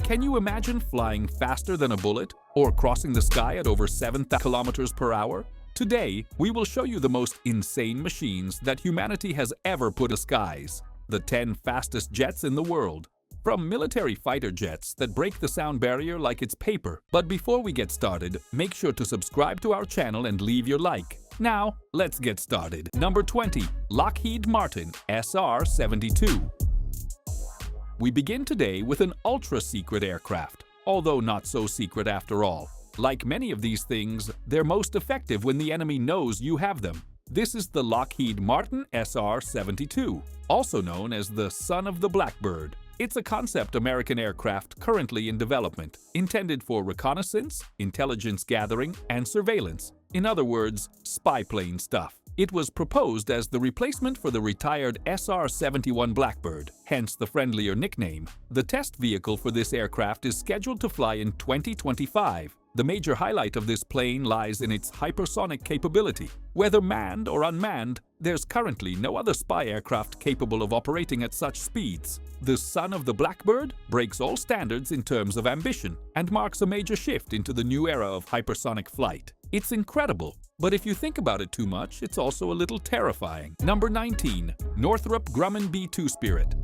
Can you imagine flying faster than a bullet or crossing the sky at over 7,000 kilometers per hour? Today, we will show you the most insane machines that humanity has ever put in the skies, the 10 fastest jets in the world. From military fighter jets that break the sound barrier like it's paper. But before we get started, make sure to subscribe to our channel and leave your like. Now, let's get started. Number 20. Lockheed Martin SR-72. We begin today with an ultra-secret aircraft, although not so secret after all. Like many of these things, they're most effective when the enemy knows you have them. This is the Lockheed Martin SR-72, also known as the Son of the Blackbird. It's a concept American aircraft currently in development, intended for reconnaissance, intelligence gathering, and surveillance. In other words, spy plane stuff. It was proposed as the replacement for the retired SR-71 Blackbird, hence the friendlier nickname. The test vehicle for this aircraft is scheduled to fly in 2025. The major highlight of this plane lies in its hypersonic capability. Whether manned or unmanned, there's currently no other spy aircraft capable of operating at such speeds. The Son of the Blackbird breaks all standards in terms of ambition and marks a major shift into the new era of hypersonic flight. It's incredible, but if you think about it too much, it's also a little terrifying. Number 19. Northrop Grumman B-2 Spirit.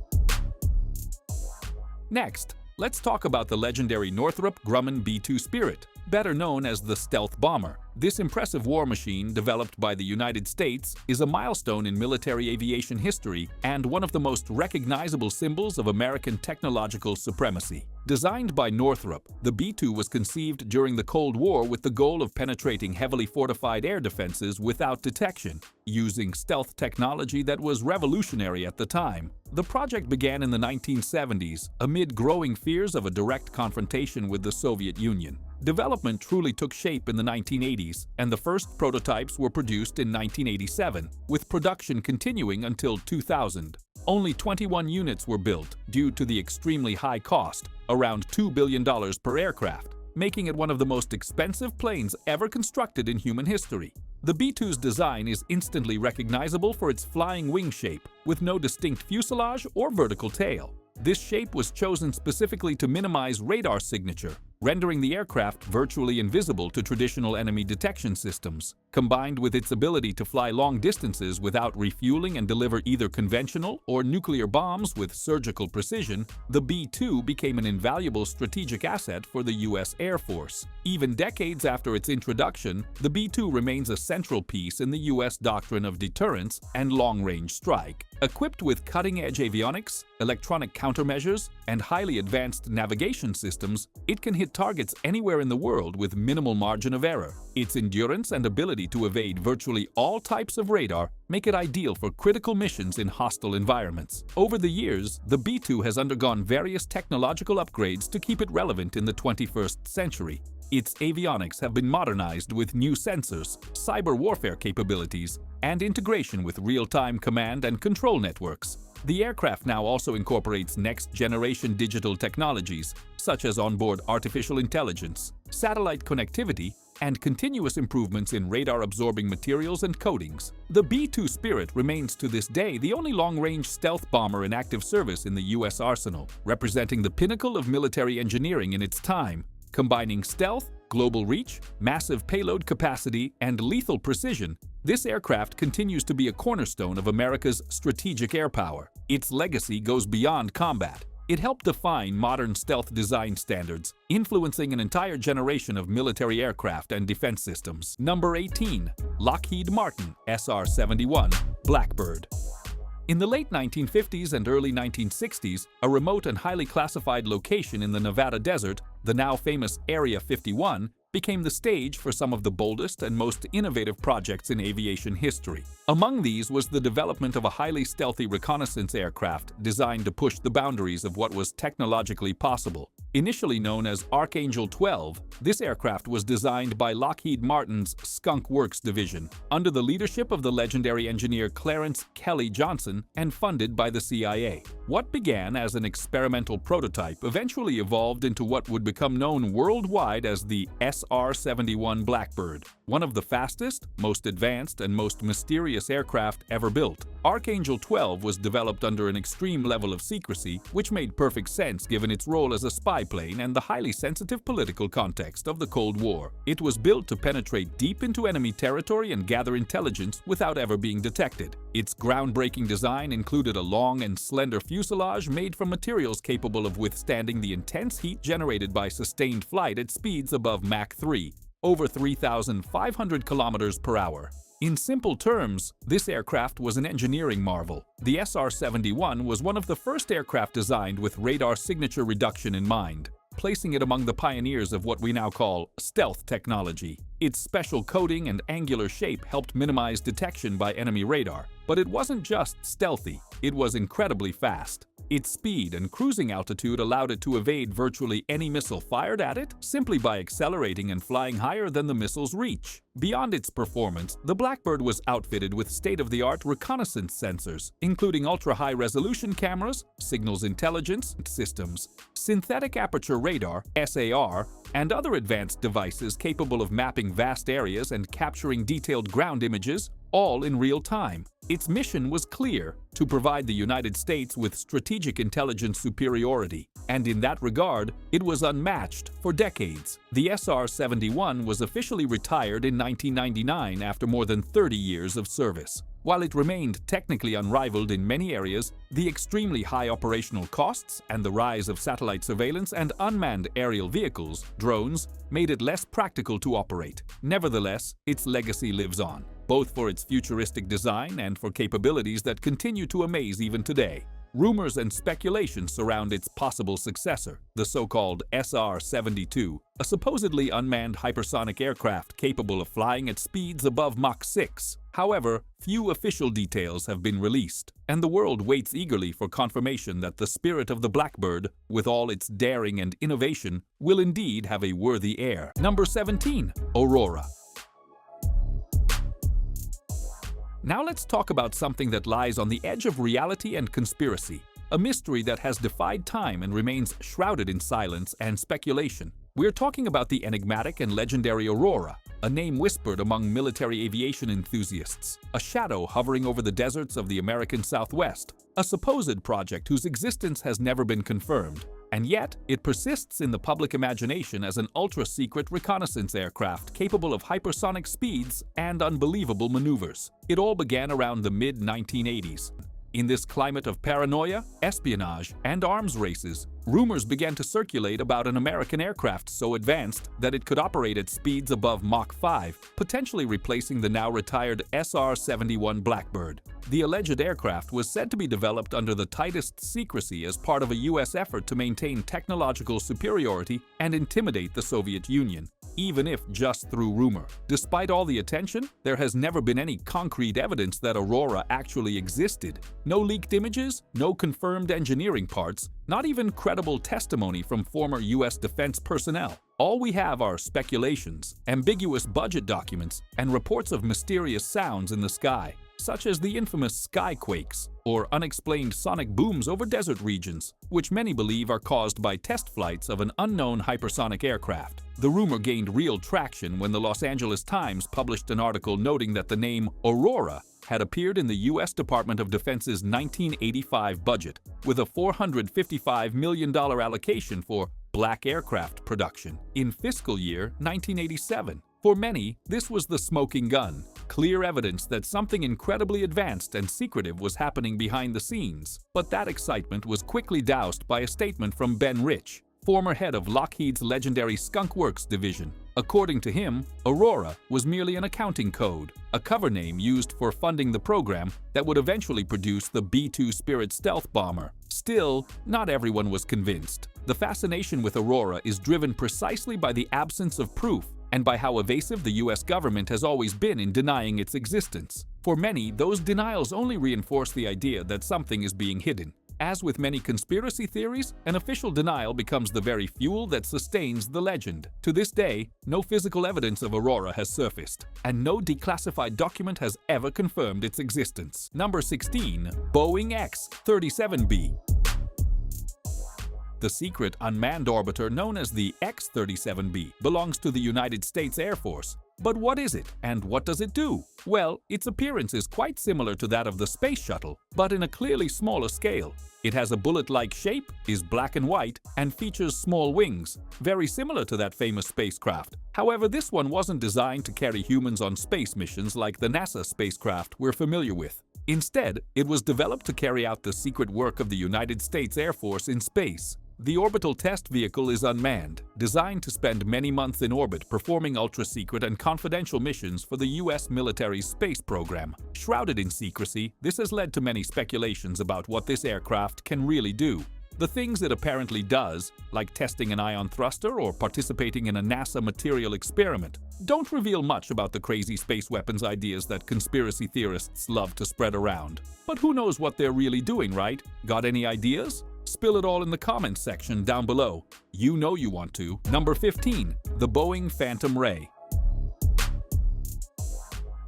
Next, let's talk about the legendary Northrop Grumman B-2 Spirit, better known as the stealth bomber. This impressive war machine, developed by the United States, is a milestone in military aviation history and one of the most recognizable symbols of American technological supremacy. Designed by Northrop, the B-2 was conceived during the Cold War with the goal of penetrating heavily fortified air defenses without detection, using stealth technology that was revolutionary at the time. The project began in the 1970s, amid growing fears of a direct confrontation with the Soviet Union. Development truly took shape in the 1980s, and the first prototypes were produced in 1987, with production continuing until 2000. Only 21 units were built due to the extremely high cost, around $2 billion per aircraft, making it one of the most expensive planes ever constructed in human history. The B-2's design is instantly recognizable for its flying wing shape, with no distinct fuselage or vertical tail. This shape was chosen specifically to minimize radar signature, rendering the aircraft virtually invisible to traditional enemy detection systems. Combined with its ability to fly long distances without refueling and deliver either conventional or nuclear bombs with surgical precision, the B-2 became an invaluable strategic asset for the U.S. Air Force. Even decades after its introduction, the B-2 remains a central piece in the U.S. doctrine of deterrence and long-range strike. Equipped with cutting-edge avionics, electronic countermeasures, and highly advanced navigation systems, it can hit targets anywhere in the world with minimal margin of error. Its endurance and ability to evade virtually all types of radar make it ideal for critical missions in hostile environments. Over the years, the B-2 has undergone various technological upgrades to keep it relevant in the 21st century. Its avionics have been modernized with new sensors, cyber warfare capabilities, and integration with real-time command and control networks. The aircraft now also incorporates next-generation digital technologies, such as onboard artificial intelligence, satellite connectivity, and continuous improvements in radar-absorbing materials and coatings. The B-2 Spirit remains to this day the only long-range stealth bomber in active service in the U.S. arsenal, representing the pinnacle of military engineering in its time, combining stealth, global reach, massive payload capacity, and lethal precision. This aircraft continues to be a cornerstone of America's strategic air power. Its legacy goes beyond combat. It helped define modern stealth design standards, influencing an entire generation of military aircraft and defense systems. Number 18. Lockheed Martin SR-71 Blackbird. In the late 1950s and early 1960s, a remote and highly classified location in the Nevada desert, the now famous Area 51, became the stage for some of the boldest and most innovative projects in aviation history. Among these was the development of a highly stealthy reconnaissance aircraft designed to push the boundaries of what was technologically possible. Initially known as Archangel 12, this aircraft was designed by Lockheed Martin's Skunk Works division, under the leadership of the legendary engineer Clarence Kelly Johnson and funded by the CIA. What began as an experimental prototype eventually evolved into what would become known worldwide as the SR-71 Blackbird, one of the fastest, most advanced, and most mysterious aircraft ever built. Archangel 12 was developed under an extreme level of secrecy, which made perfect sense given its role as a spy spy-plane and the highly sensitive political context of the Cold War. It was built to penetrate deep into enemy territory and gather intelligence without ever being detected. Its groundbreaking design included a long and slender fuselage made from materials capable of withstanding the intense heat generated by sustained flight at speeds above Mach 3, over 3,500 kilometers per hour. In simple terms, this aircraft was an engineering marvel. The SR-71 was one of the first aircraft designed with radar signature reduction in mind, placing it among the pioneers of what we now call stealth technology. Its special coating and angular shape helped minimize detection by enemy radar. But it wasn't just stealthy, it was incredibly fast. Its speed and cruising altitude allowed it to evade virtually any missile fired at it simply by accelerating and flying higher than the missile's reach. Beyond its performance, the Blackbird was outfitted with state-of-the-art reconnaissance sensors, including ultra-high-resolution cameras, signals intelligence systems, synthetic aperture radar (SAR), and other advanced devices capable of mapping vast areas and capturing detailed ground images, all in real time. Its mission was clear: to provide the United States with strategic intelligence superiority, and in that regard, it was unmatched for decades. The SR-71 was officially retired in 1999 after more than 30 years of service. While it remained technically unrivaled in many areas, the extremely high operational costs and the rise of satellite surveillance and unmanned aerial vehicles, drones, made it less practical to operate. Nevertheless, its legacy lives on, both for its futuristic design and for capabilities that continue to amaze even today. Rumors and speculation surround its possible successor, the so-called SR-72, a supposedly unmanned hypersonic aircraft capable of flying at speeds above Mach 6. However, few official details have been released, and the world waits eagerly for confirmation that the spirit of the Blackbird, with all its daring and innovation, will indeed have a worthy heir. Number 17. Aurora. Now let's talk about something that lies on the edge of reality and conspiracy, a mystery that has defied time and remains shrouded in silence and speculation. We're talking about the enigmatic and legendary Aurora, a name whispered among military aviation enthusiasts, a shadow hovering over the deserts of the American Southwest, a supposed project whose existence has never been confirmed. And yet, it persists in the public imagination as an ultra-secret reconnaissance aircraft capable of hypersonic speeds and unbelievable maneuvers. It all began around the mid-1980s. In this climate of paranoia, espionage, and arms races, rumors began to circulate about an American aircraft so advanced that it could operate at speeds above Mach 5, potentially replacing the now retired SR-71 Blackbird. The alleged aircraft was said to be developed under the tightest secrecy as part of a U.S. effort to maintain technological superiority and intimidate the Soviet Union, even if just through rumor. Despite all the attention, there has never been any concrete evidence that Aurora actually existed. No leaked images, no confirmed engineering parts, not even credible testimony from former U.S. defense personnel. All we have are speculations, ambiguous budget documents, and reports of mysterious sounds in the sky, such as the infamous skyquakes or unexplained sonic booms over desert regions, which many believe are caused by test flights of an unknown hypersonic aircraft. The rumor gained real traction when the Los Angeles Times published an article noting that the name Aurora had appeared in the U.S. Department of Defense's 1985 budget, with a $455 million allocation for black aircraft production in fiscal year 1987. For many, this was the smoking gun, clear evidence that something incredibly advanced and secretive was happening behind the scenes. But that excitement was quickly doused by a statement from Ben Rich, former head of Lockheed's legendary Skunk Works division. According to him, Aurora was merely an accounting code, a cover name used for funding the program that would eventually produce the B-2 Spirit stealth bomber. Still, not everyone was convinced. The fascination with Aurora is driven precisely by the absence of proof and by how evasive the U.S. government has always been in denying its existence. For many, those denials only reinforce the idea that something is being hidden. As with many conspiracy theories, an official denial becomes the very fuel that sustains the legend. To this day, no physical evidence of Aurora has surfaced, and no declassified document has ever confirmed its existence. Number 16. Boeing X-37B. The secret unmanned orbiter known as the X-37B belongs to the United States Air Force. But what is it, and what does it do? Well, its appearance is quite similar to that of the space shuttle, but in a clearly smaller scale. It has a bullet-like shape, is black and white, and features small wings, very similar to that famous spacecraft. However, this one wasn't designed to carry humans on space missions like the NASA spacecraft we're familiar with. Instead, it was developed to carry out the secret work of the United States Air Force in space. The orbital test vehicle is unmanned, designed to spend many months in orbit performing ultra-secret and confidential missions for the U.S. military's space program. Shrouded in secrecy, this has led to many speculations about what this aircraft can really do. The things it apparently does, like testing an ion thruster or participating in a NASA material experiment, don't reveal much about the crazy space weapons ideas that conspiracy theorists love to spread around. But who knows what they're really doing, right? Got any ideas? Spill it all in the comments section down below. You know you want to. Number 15. The Boeing Phantom Ray.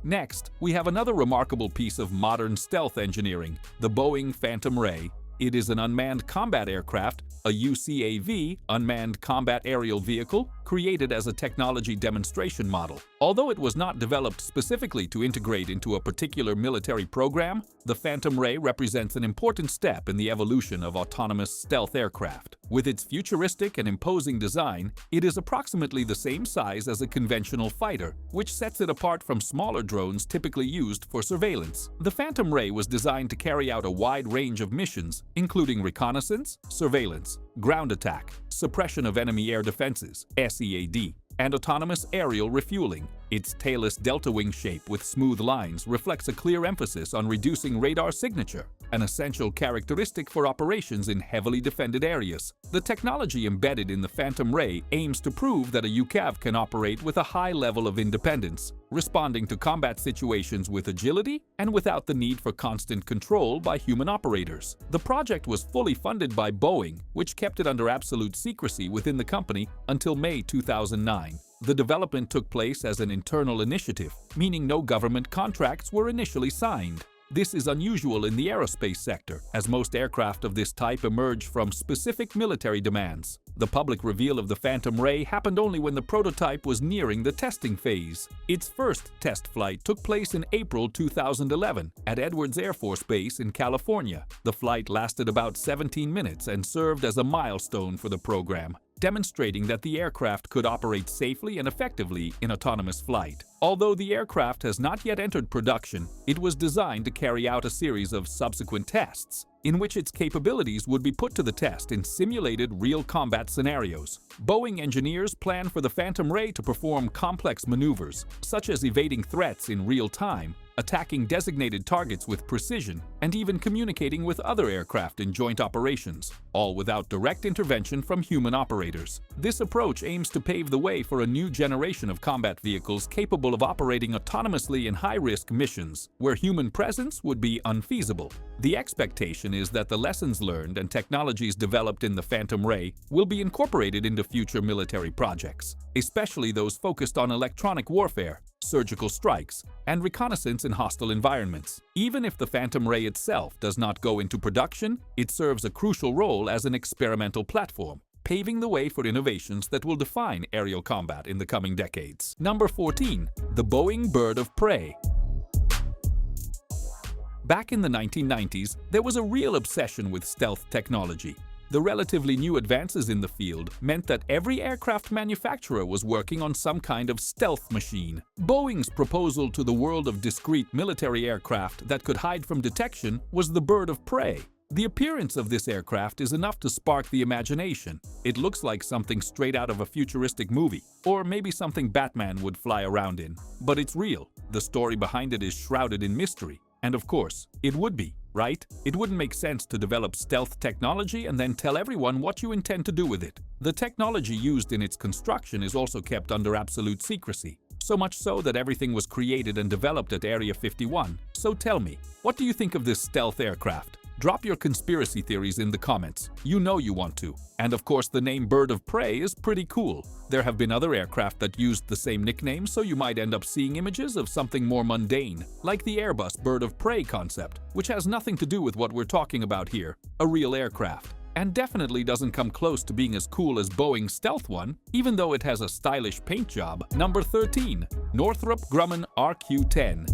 Next, we have another remarkable piece of modern stealth engineering, the Boeing Phantom Ray. It is an unmanned combat aircraft, a UCAV, unmanned combat aerial vehicle, created as a technology demonstration model. Although it was not developed specifically to integrate into a particular military program, the Phantom Ray represents an important step in the evolution of autonomous stealth aircraft. With its futuristic and imposing design, it is approximately the same size as a conventional fighter, which sets it apart from smaller drones typically used for surveillance. The Phantom Ray was designed to carry out a wide range of missions, including reconnaissance, surveillance, ground attack, suppression of enemy air defenses, SEAD, and autonomous aerial refueling. Its tailless delta wing shape with smooth lines reflects a clear emphasis on reducing radar signature, an essential characteristic for operations in heavily defended areas. The technology embedded in the Phantom Ray aims to prove that a UCAV can operate with a high level of independence, responding to combat situations with agility and without the need for constant control by human operators. The project was fully funded by Boeing, which kept it under absolute secrecy within the company until May 2009. The development took place as an internal initiative, meaning no government contracts were initially signed. This is unusual in the aerospace sector, as most aircraft of this type emerge from specific military demands. The public reveal of the Phantom Ray happened only when the prototype was nearing the testing phase. Its first test flight took place in April 2011 at Edwards Air Force Base in California. The flight lasted about 17 minutes and served as a milestone for the program, demonstrating that the aircraft could operate safely and effectively in autonomous flight. Although the aircraft has not yet entered production, it was designed to carry out a series of subsequent tests, in which its capabilities would be put to the test in simulated real combat scenarios. Boeing engineers plan for the Phantom Ray to perform complex maneuvers, such as evading threats in real time, attacking designated targets with precision, and even communicating with other aircraft in joint operations, all without direct intervention from human operators. This approach aims to pave the way for a new generation of combat vehicles capable of operating autonomously in high-risk missions, where human presence would be unfeasible. The expectation is that the lessons learned and technologies developed in the Phantom Ray will be incorporated into future military projects, especially those focused on electronic warfare, surgical strikes, and reconnaissance in hostile environments. Even if the Phantom Ray itself does not go into production, it serves a crucial role as an experimental platform, paving the way for innovations that will define aerial combat in the coming decades. Number 14. The Boeing Bird of Prey. Back in the 1990s, there was a real obsession with stealth technology. The relatively new advances in the field meant that every aircraft manufacturer was working on some kind of stealth machine. Boeing's proposal to the world of discrete military aircraft that could hide from detection was the Bird of Prey. The appearance of this aircraft is enough to spark the imagination. It looks like something straight out of a futuristic movie, or maybe something Batman would fly around in. But it's real. The story behind it is shrouded in mystery. And of course, it would be, right? It wouldn't make sense to develop stealth technology and then tell everyone what you intend to do with it. The technology used in its construction is also kept under absolute secrecy, so much so that everything was created and developed at Area 51. So tell me, what do you think of this stealth aircraft? Drop your conspiracy theories in the comments. You know you want to. And of course, the name Bird of Prey is pretty cool. There have been other aircraft that used the same nickname, so you might end up seeing images of something more mundane, like the Airbus Bird of Prey concept, which has nothing to do with what we're talking about here, a real aircraft. and definitely doesn't come close to being as cool as Boeing's Stealth one, even though it has a stylish paint job. Number 13. Northrop Grumman RQ-10.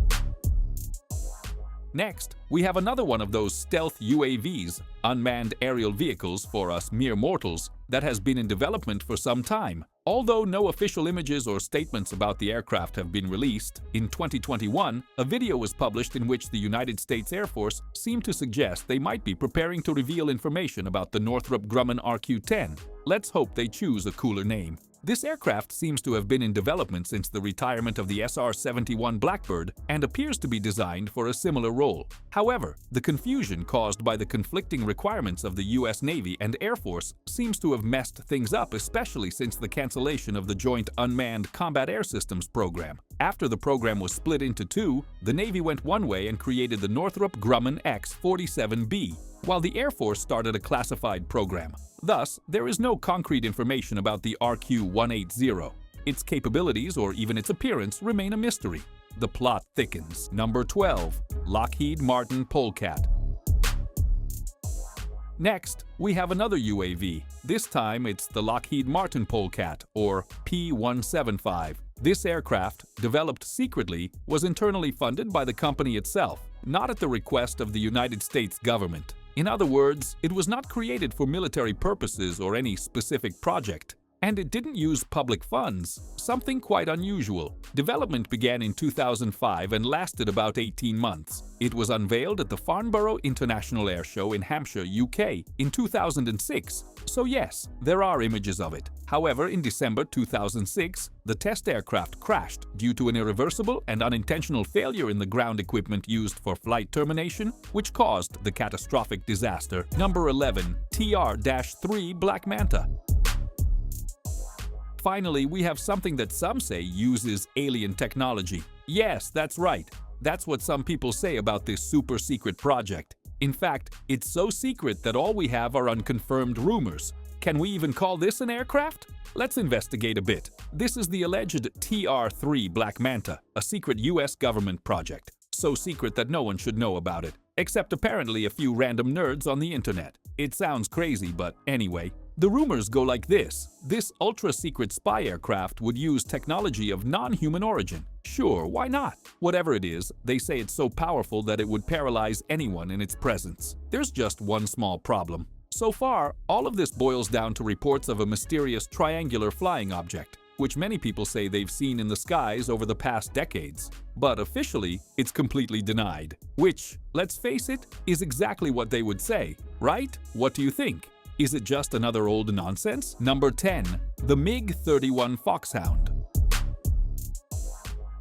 Next, we have another one of those stealth UAVs, unmanned aerial vehicles for us mere mortals, that has been in development for some time. Although no official images or statements about the aircraft have been released, in 2021, a video was published in which the United States Air Force seemed to suggest they might be preparing to reveal information about the Northrop Grumman RQ-10. Let's hope they choose a cooler name. This aircraft seems to have been in development since the retirement of the SR-71 Blackbird and appears to be designed for a similar role. However, the confusion caused by the conflicting requirements of the U.S. Navy and Air Force seems to have messed things up, especially since the cancellation of the Joint Unmanned Combat Air Systems program. After the program was split into two, the Navy went one way and created the Northrop Grumman X-47B, while the Air Force started a classified program. Thus, there is no concrete information about the RQ-180. Its capabilities or even its appearance remain a mystery. The plot thickens. Number 12. Lockheed Martin Polecat. Next, we have another UAV. This time it's the Lockheed Martin Polecat, or P-175. This aircraft, developed secretly, was internally funded by the company itself, not at the request of the United States government. In other words, it was not created for military purposes or any specific project. And it didn't use public funds, something quite unusual. Development began in 2005 and lasted about 18 months. It was unveiled at the Farnborough International Airshow in Hampshire, UK in 2006, so yes, there are images of it. However, in December 2006, the test aircraft crashed due to an irreversible and unintentional failure in the ground equipment used for flight termination, which caused the catastrophic disaster. Number 11. TR-3 Black Manta. Finally, we have something that some say uses alien technology. Yes, that's right. That's what some people say about this super secret project. In fact, it's so secret that all we have are unconfirmed rumors. Can we even call this an aircraft? Let's investigate a bit. This is the alleged TR-3 Black Manta, a secret US government project. So secret that no one should know about it, except apparently a few random nerds on the internet. It sounds crazy, but anyway. The rumors go like this. This ultra-secret spy aircraft would use technology of non-human origin. Sure, why not? Whatever it is, they say it's so powerful that it would paralyze anyone in its presence. There's just one small problem. So far, all of this boils down to reports of a mysterious triangular flying object, which many people say they've seen in the skies over the past decades. But officially, it's completely denied. Which, let's face it, is exactly what they would say, right? What do you think? Is it just another old nonsense? Number 10. The MiG-31 Foxhound.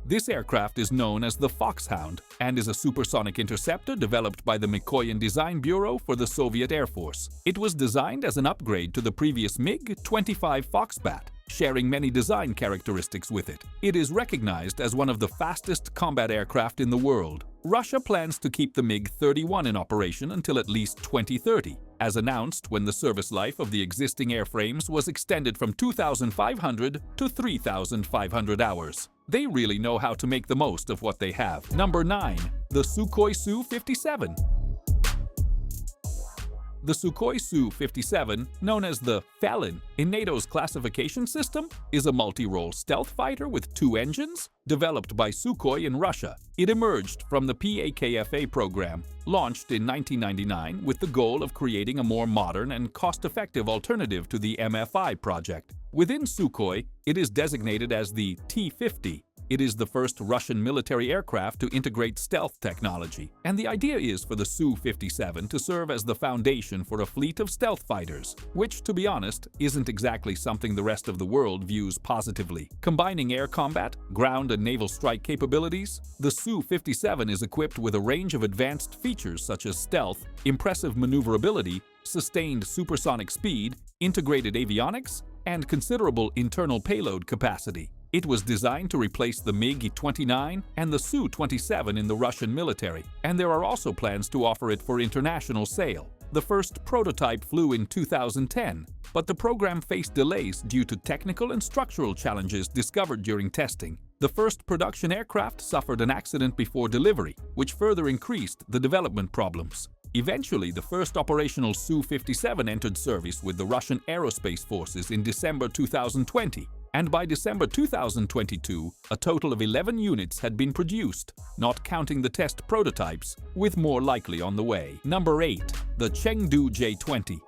This aircraft is known as the Foxhound and is a supersonic interceptor developed by the Mikoyan Design Bureau for the Soviet Air Force. It was designed as an upgrade to the previous MiG-25 Foxbat, sharing many design characteristics with it. It is recognized as one of the fastest combat aircraft in the world. Russia plans to keep the MiG-31 in operation until at least 2030, as announced when the service life of the existing airframes was extended from 2,500 to 3,500 hours. They really know how to make the most of what they have. Number 9. The Sukhoi Su-57. The Sukhoi Su-57, known as the Felon in NATO's classification system, is a multi-role stealth fighter with 2 engines, developed by Sukhoi in Russia. It emerged from the PAKFA program, launched in 1999 with the goal of creating a more modern and cost-effective alternative to the MFI project. Within Sukhoi, it is designated as the T-50. It is the first Russian military aircraft to integrate stealth technology, and the idea is for the Su-57 to serve as the foundation for a fleet of stealth fighters, which, to be honest, isn't exactly something the rest of the world views positively. Combining air combat, ground and naval strike capabilities, the Su-57 is equipped with a range of advanced features such as stealth, impressive maneuverability, sustained supersonic speed, integrated avionics, and considerable internal payload capacity. It was designed to replace the MiG-29 and the Su-27 in the Russian military, and there are also plans to offer it for international sale. The first prototype flew in 2010, but the program faced delays due to technical and structural challenges discovered during testing. The first production aircraft suffered an accident before delivery, which further increased the development problems. Eventually, the first operational Su-57 entered service with the Russian Aerospace Forces in December 2020. And by December 2022, a total of 11 units had been produced, not counting the test prototypes, with more likely on the way. Number 8. The Chengdu J-20.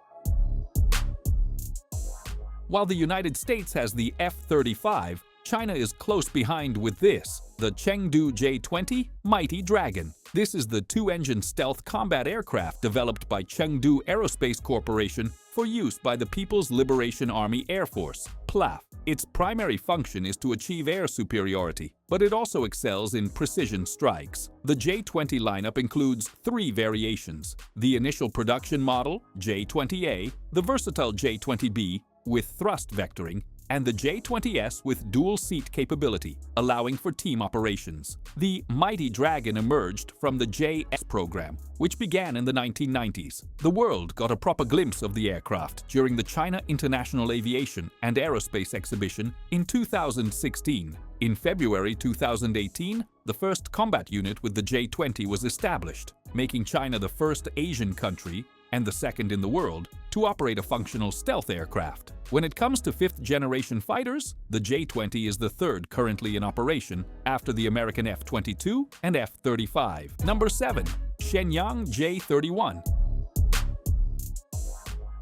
While the United States has the F-35, China is close behind with this, the Chengdu J-20 Mighty Dragon. This is the two-engine stealth combat aircraft developed by Chengdu Aerospace Corporation for use by the People's Liberation Army Air Force, PLAF. Its primary function is to achieve air superiority, but it also excels in precision strikes. The J-20 lineup includes 3 variations: the initial production model, J-20A, the versatile J-20B with thrust vectoring, and the J-20S with dual-seat capability, allowing for team operations. The Mighty Dragon emerged from the JS program, which began in the 1990s. The world got a proper glimpse of the aircraft during the China International Aviation and Aerospace Exhibition in 2016. In February 2018, the first combat unit with the J-20 was established, making China the first Asian country and the second in the world to operate a functional stealth aircraft. When it comes to 5th-generation fighters, the J-20 is the third currently in operation after the American F-22 and F-35. Number 7. Shenyang J-31.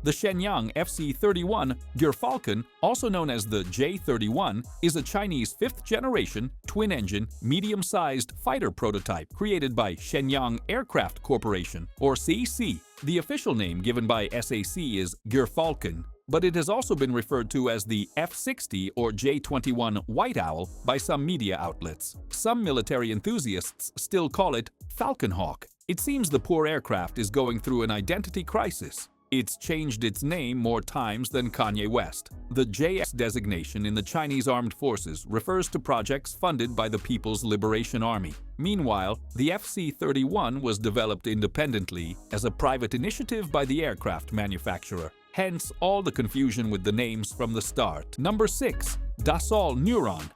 The Shenyang FC-31 Gyrfalcon, also known as the J-31, is a Chinese 5th-generation, twin-engine, medium-sized fighter prototype created by Shenyang Aircraft Corporation, or CC. The official name given by SAC is Gyrfalcon, but it has also been referred to as the F-60 or J-21 White Owl by some media outlets. Some military enthusiasts still call it Falcon Hawk. It seems the poor aircraft is going through an identity crisis. It's changed its name more times than Kanye West. The JS designation in the Chinese Armed Forces refers to projects funded by the People's Liberation Army. Meanwhile, the FC-31 was developed independently as a private initiative by the aircraft manufacturer. Hence, all the confusion with the names from the start. Number 6. Dassault Neuron.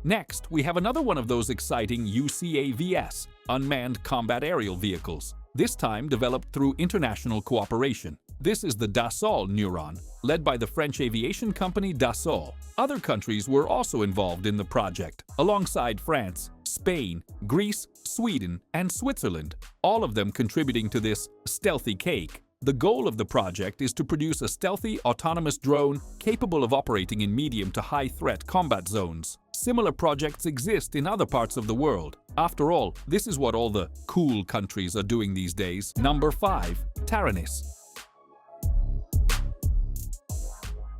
Next, we have another one of those exciting UCAVs, unmanned combat aerial vehicles, this time developed through international cooperation. This is the Dassault Neuron, led by the French aviation company Dassault. Other countries were also involved in the project, alongside France, Spain, Greece, Sweden, and Switzerland, all of them contributing to this stealthy cake. The goal of the project is to produce a stealthy, autonomous drone capable of operating in medium to high-threat combat zones. Similar projects exist in other parts of the world. After all, this is what all the cool countries are doing these days. Number 5. Taranis.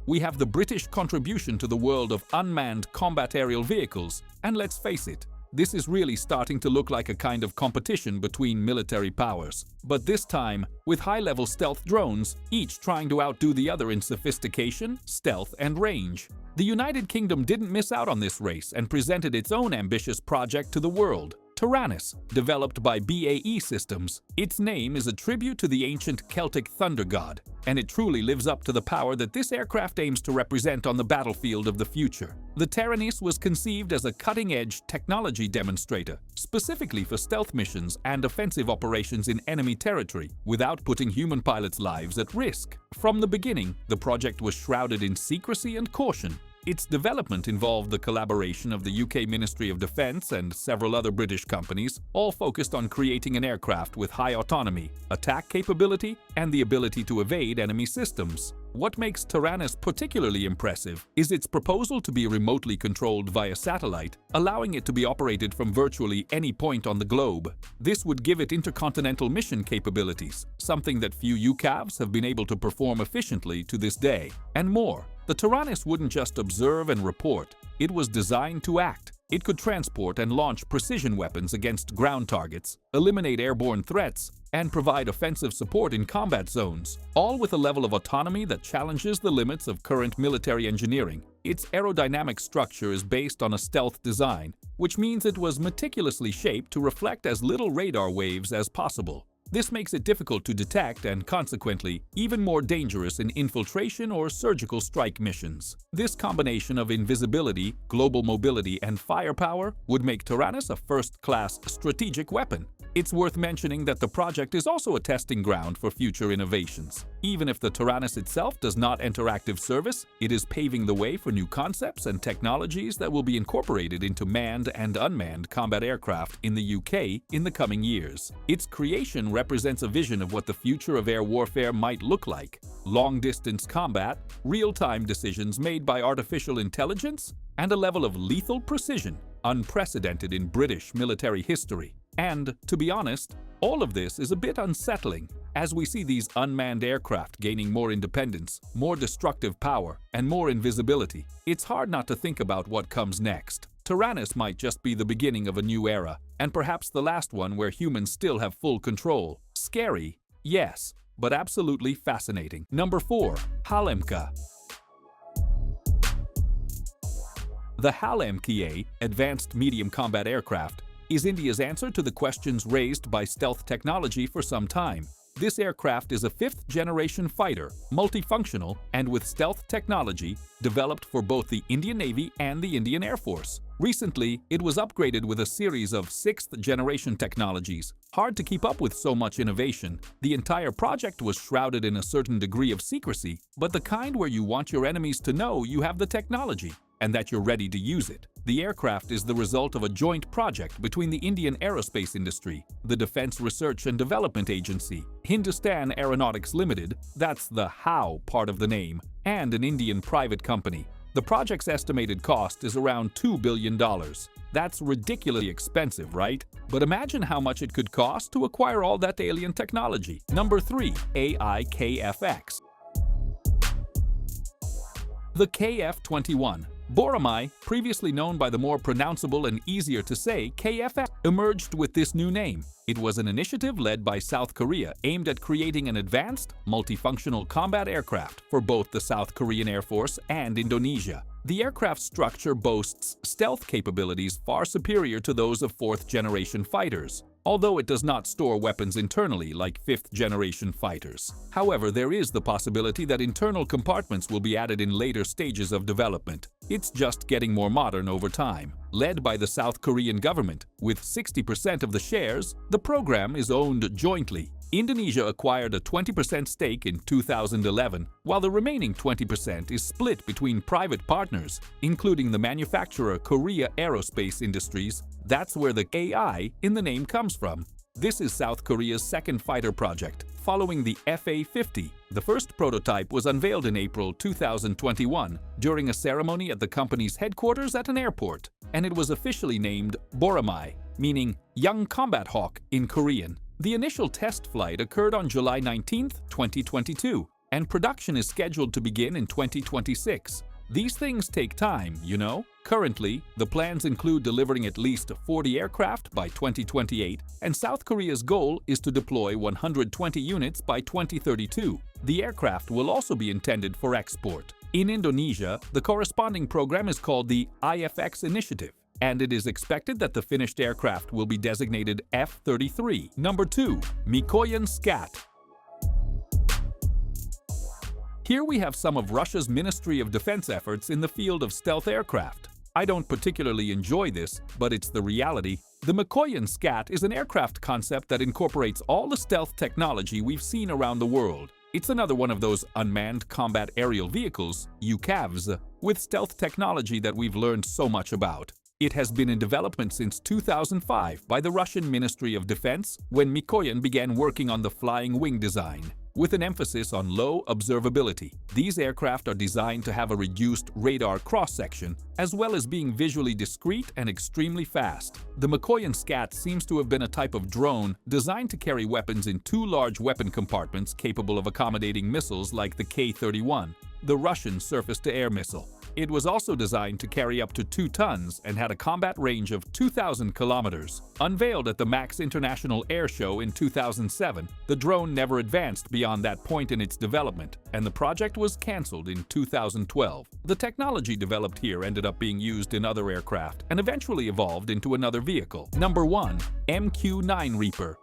We have the British contribution to the world of unmanned combat aerial vehicles, and let's face it, this is really starting to look like a kind of competition between military powers. But this time, with high-level stealth drones, each trying to outdo the other in sophistication, stealth, and range. The United Kingdom didn't miss out on this race and presented its own ambitious project to the world. Taranis, developed by BAE Systems. Its name is a tribute to the ancient Celtic thunder god, and it truly lives up to the power that this aircraft aims to represent on the battlefield of the future. The Taranis was conceived as a cutting-edge technology demonstrator, specifically for stealth missions and offensive operations in enemy territory, without putting human pilots' lives at risk. From the beginning, the project was shrouded in secrecy and caution. Its development involved the collaboration of the UK Ministry of Defence and several other British companies, all focused on creating an aircraft with high autonomy, attack capability, and the ability to evade enemy systems. What makes Taranis particularly impressive is its proposal to be remotely controlled via satellite, allowing it to be operated from virtually any point on the globe. This would give it intercontinental mission capabilities, something that few UCAVs have been able to perform efficiently to this day, and more. The Taranis wouldn't just observe and report, it was designed to act. It could transport and launch precision weapons against ground targets, eliminate airborne threats, and provide offensive support in combat zones, all with a level of autonomy that challenges the limits of current military engineering. Its aerodynamic structure is based on a stealth design, which means it was meticulously shaped to reflect as little radar waves as possible. This makes it difficult to detect and, consequently, even more dangerous in infiltration or surgical strike missions. This combination of invisibility, global mobility, and firepower would make Taranis a first-class strategic weapon. It's worth mentioning that the project is also a testing ground for future innovations. Even if the Tyrannus itself does not enter active service, it is paving the way for new concepts and technologies that will be incorporated into manned and unmanned combat aircraft in the UK in the coming years. Its creation represents a vision of what the future of air warfare might look like: long-distance combat, real-time decisions made by artificial intelligence, and a level of lethal precision unprecedented in British military history. And, to be honest, all of this is a bit unsettling, as we see these unmanned aircraft gaining more independence, more destructive power, and more invisibility. It's hard not to think about what comes next. Tyrannus might just be the beginning of a new era, and perhaps the last one where humans still have full control. Scary, yes, but absolutely fascinating. Number 4. HALMK. The HALMK, Advanced Medium Combat Aircraft, is India's answer to the questions raised by stealth technology for some time. This aircraft is a 5th-generation fighter, multifunctional, and with stealth technology developed for both the Indian Navy and the Indian Air Force. Recently, it was upgraded with a series of 6th-generation technologies. Hard to keep up with so much innovation. The entire project was shrouded in a certain degree of secrecy, but the kind where you want your enemies to know you have the technology and that you're ready to use it. The aircraft is the result of a joint project between the Indian aerospace industry, the Defence Research and Development Agency, Hindustan Aeronautics Limited, that's the HAL part of the name, and an Indian private company. The project's estimated cost is around $2 billion. That's ridiculously expensive, right? But imagine how much it could cost to acquire all that alien technology. Number 3. AIKFX. The KF-21. Boromai, previously known by the more pronounceable and easier to say KFX, emerged with this new name. It was an initiative led by South Korea aimed at creating an advanced, multifunctional combat aircraft for both the South Korean Air Force and Indonesia. The aircraft's structure boasts stealth capabilities far superior to those of 4th-generation fighters, although it does not store weapons internally like 5th-generation fighters. However, there is the possibility that internal compartments will be added in later stages of development. It's just getting more modern over time. Led by the South Korean government, with 60% of the shares, the program is owned jointly. Indonesia acquired a 20% stake in 2011, while the remaining 20% is split between private partners, including the manufacturer Korea Aerospace Industries. That's where the AI in the name comes from. This is South Korea's second fighter project, following the FA-50. The first prototype was unveiled in April 2021 during a ceremony at the company's headquarters at an airport, and it was officially named Boromai, meaning Young Combat Hawk in Korean. The initial test flight occurred on July 19, 2022, and production is scheduled to begin in 2026. These things take time, you know? Currently, the plans include delivering at least 40 aircraft by 2028, and South Korea's goal is to deploy 120 units by 2032. The aircraft will also be intended for export. In Indonesia, the corresponding program is called the IFX Initiative, and it is expected that the finished aircraft will be designated F-33. Number 2. Mikoyan Skat. Here we have some of Russia's Ministry of Defense efforts in the field of stealth aircraft. I don't particularly enjoy this, but it's the reality. The Mikoyan Skat is an aircraft concept that incorporates all the stealth technology we've seen around the world. It's another one of those unmanned combat aerial vehicles, UCAVs, with stealth technology that we've learned so much about. It has been in development since 2005 by the Russian Ministry of Defense when Mikoyan began working on the flying wing design, with an emphasis on low observability. These aircraft are designed to have a reduced radar cross-section, as well as being visually discreet and extremely fast. The Mikoyan Skat seems to have been a type of drone designed to carry weapons in 2 large weapon compartments capable of accommodating missiles like the K-31, the Russian surface-to-air missile. It was also designed to carry up to 2 tons and had a combat range of 2,000 kilometers. Unveiled at the MAX International Air Show in 2007, the drone never advanced beyond that point in its development, and the project was cancelled in 2012. The technology developed here ended up being used in other aircraft and eventually evolved into another vehicle. Number 1. MQ-9 Reaper.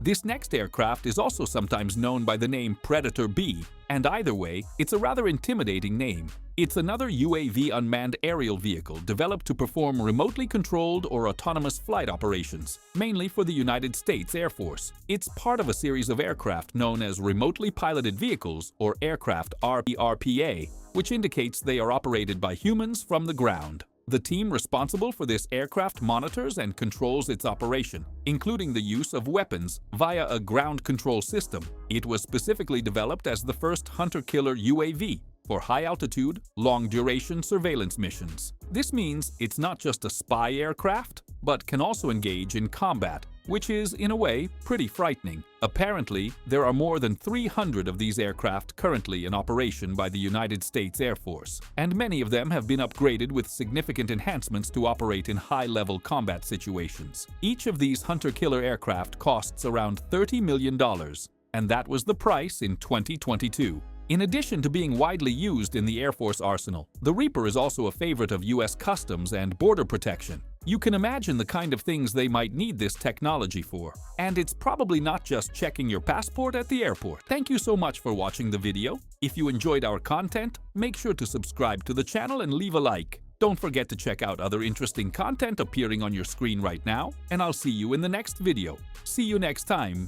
This next aircraft is also sometimes known by the name Predator B, and either way, it's a rather intimidating name. It's another UAV unmanned aerial vehicle developed to perform remotely controlled or autonomous flight operations, mainly for the United States Air Force. It's part of a series of aircraft known as remotely piloted vehicles, or aircraft RPA, which indicates they are operated by humans from the ground. The team responsible for this aircraft monitors and controls its operation, including the use of weapons via a ground control system. It was specifically developed as the first hunter-killer UAV for high-altitude, long-duration surveillance missions. This means it's not just a spy aircraft, but can also engage in combat, which is, in a way, pretty frightening. Apparently, there are more than 300 of these aircraft currently in operation by the United States Air Force, and many of them have been upgraded with significant enhancements to operate in high-level combat situations. Each of these hunter-killer aircraft costs around $30 million, and that was the price in 2022. In addition to being widely used in the Air Force arsenal, the Reaper is also a favorite of U.S. Customs and Border Protection. You can imagine the kind of things they might need this technology for. And it's probably not just checking your passport at the airport. Thank you so much for watching the video. If you enjoyed our content, make sure to subscribe to the channel and leave a like. Don't forget to check out other interesting content appearing on your screen right now, and I'll see you in the next video. See you next time.